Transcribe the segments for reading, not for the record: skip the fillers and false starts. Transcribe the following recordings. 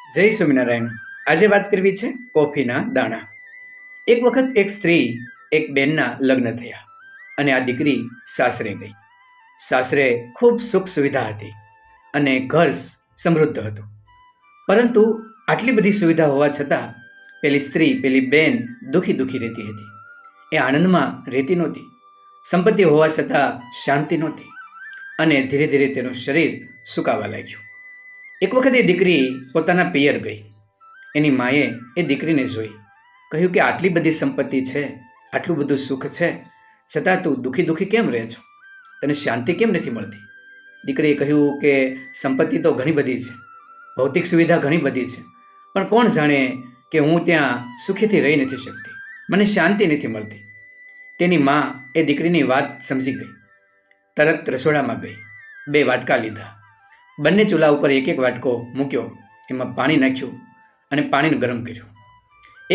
જય સ્વામિનારાયણ. આજે વાત કરવી છે કોફીના દાણા. એક વખત એક સ્ત્રી એક બેનના લગ્ન થયા અને આ દીકરી સાસરે ગઈ. સાસરે ખૂબ સુખ સુવિધા હતી અને ઘર સમૃદ્ધ હતું. પરંતુ આટલી બધી સુવિધા હોવા છતાં પેલી સ્ત્રી, પેલી બેન દુખી દુખી રહેતી હતી. એ આનંદમાં રહેતી નહોતી. સંપત્તિ હોવા છતાં શાંતિ નહોતી અને ધીરે ધીરે તેનું શરીર સુકાવા લાગ્યું. એક વખત એ દીકરી પોતાના પિયર ગઈ. એની માએ એ દીકરીને જોઈ. કહ્યું કે આટલી બધી સંપત્તિ છે, આટલું બધું સુખ છે, છતાં તું દુખી દુખી કેમ રહે છો? તને શાંતિ કેમ નથી મળતી? દીકરીએ કહ્યું કે સંપત્તિ તો ઘણી બધી છે, ભૌતિક સુવિધા ઘણી બધી છે, પણ કોણ જાણે કે હું ત્યાં સુખીથી રહી નથી શકતી, મને શાંતિ નથી મળતી. તેની મા એ દીકરીની વાત સમજી ગઈ. તરત રસોડામાં ગઈ, 2 વાટકા લીધા, બંને ચૂલા ઉપર એક એક વાટકો મૂક્યો, એમાં પાણી નાખ્યું અને પાણીને ગરમ કર્યું.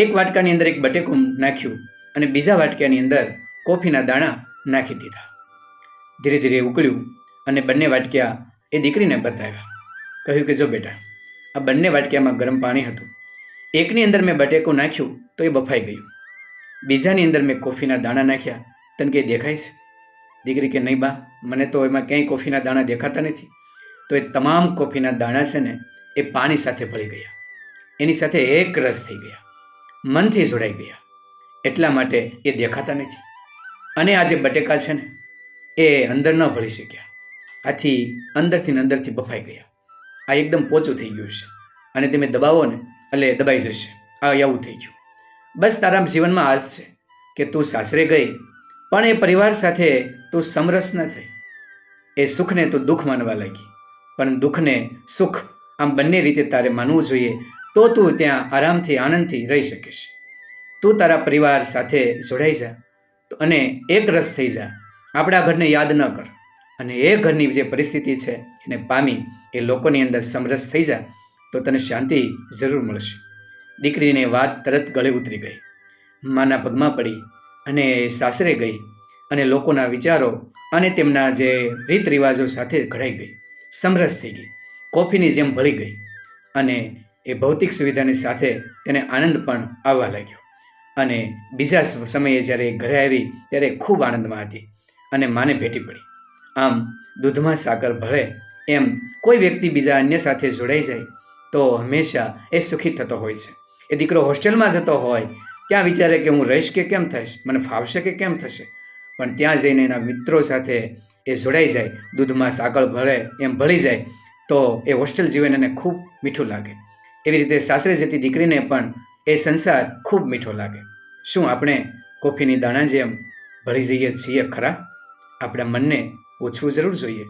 એક વાટકાની અંદર એક બટેકું નાખ્યું અને બીજા વાટકાની અંદર કોફીના દાણા નાખી દીધા. ધીરે ધીરે ઉકળ્યું અને બંને વાટક્યા એ દીકરીને બતાવ્યા. કહ્યું કે જો બેટા, આ બંને વાટક્યામાં ગરમ પાણી હતું. એકની અંદર મેં બટેકું નાખ્યું તો એ બફાઈ ગયું, બીજાની અંદર મેં કોફીના દાણા નાખ્યા, તને કંઈ દેખાય છે? દીકરી કે નહીં બા, મને તો એમાં ક્યાંય કોફીના દાણા દેખાતા નથી. તો એ તમામ કોફીના દાણા છે ને એ પાણી સાથે ભળી ગયા, એની સાથે એક રસ થઈ ગયા, મનથી જોડાઈ ગયા, એટલા માટે એ દેખાતા નથી. અને આ જે બટેકા છે ને એ અંદર ન ભળી શક્યા, આથી અંદરથી બફાઈ ગયા. આ એકદમ પોચું થઈ ગયું છે અને તમે દબાવો ને એટલે દબાઈ જશે. આ એવું થઈ ગયું. બસ તારા જીવનમાં આ જ છે કે તું સાસરે ગઈ પણ એ પરિવાર સાથે તું સમરસ ન થઈ. એ સુખને તું દુઃખ માનવા લાગી, પણ દુઃખને સુખ આમ બંને રીતે તારે માનવું જોઈએ, તો તું ત્યાં આરામથી આનંદથી રહી શકીશ. તું તારા પરિવાર સાથે જોડાઈ જા અને એક રસ થઈ જા. આપણા ઘરને યાદ ન કર અને એ ઘરની જે પરિસ્થિતિ છે એને પામી એ લોકોની અંદર સમરસ થઈ જા, તો તને શાંતિ જરૂર મળશે. દીકરીને વાત તરત ગળે ઉતરી ગઈ. માના પગમાં પડી અને સાસરે ગઈ અને લોકોના વિચારો અને તેમના જે રીત રિવાજો સાથે ઘડાઈ ગઈ, સમરસ થઈ ગઈ, કોફીની જેમ ભળી ગઈ અને એ ભૌતિક સુવિધાની સાથે તેને આનંદ પણ આવવા લાગ્યો. અને બીજા સમયે જ્યારે ઘરે આવી ત્યારે ખૂબ આનંદમાં હતી અને માને ભેટી પડી. આમ દૂધમાં સાકર ભળે એમ કોઈ વ્યક્તિ બીજા અન્ય સાથે જોડાઈ જાય તો હંમેશા એ સુખી થતો હોય છે. એ દીકરો હોસ્ટેલમાં જતો હોય ત્યાં વિચારે કે હું રહીશ કે કેમ થઈશ, મને ફાવશે કે કેમ થશે, પણ ત્યાં જઈને એના મિત્રો સાથે એ જોડાઈ જાય, દૂધમાં સાકર ભળે એમ ભળી જાય, તો એ હોસ્ટેલ જીવન એને ખૂબ મીઠું લાગે. એવી રીતે સાસરે જતી દીકરીને પણ એ સંસાર ખૂબ મીઠો લાગે. શું આપણે કોફીની દાણા જેમ ભળી જઈએ છીએ ખરા? આપણા મનને પૂછવું જરૂર જોઈએ.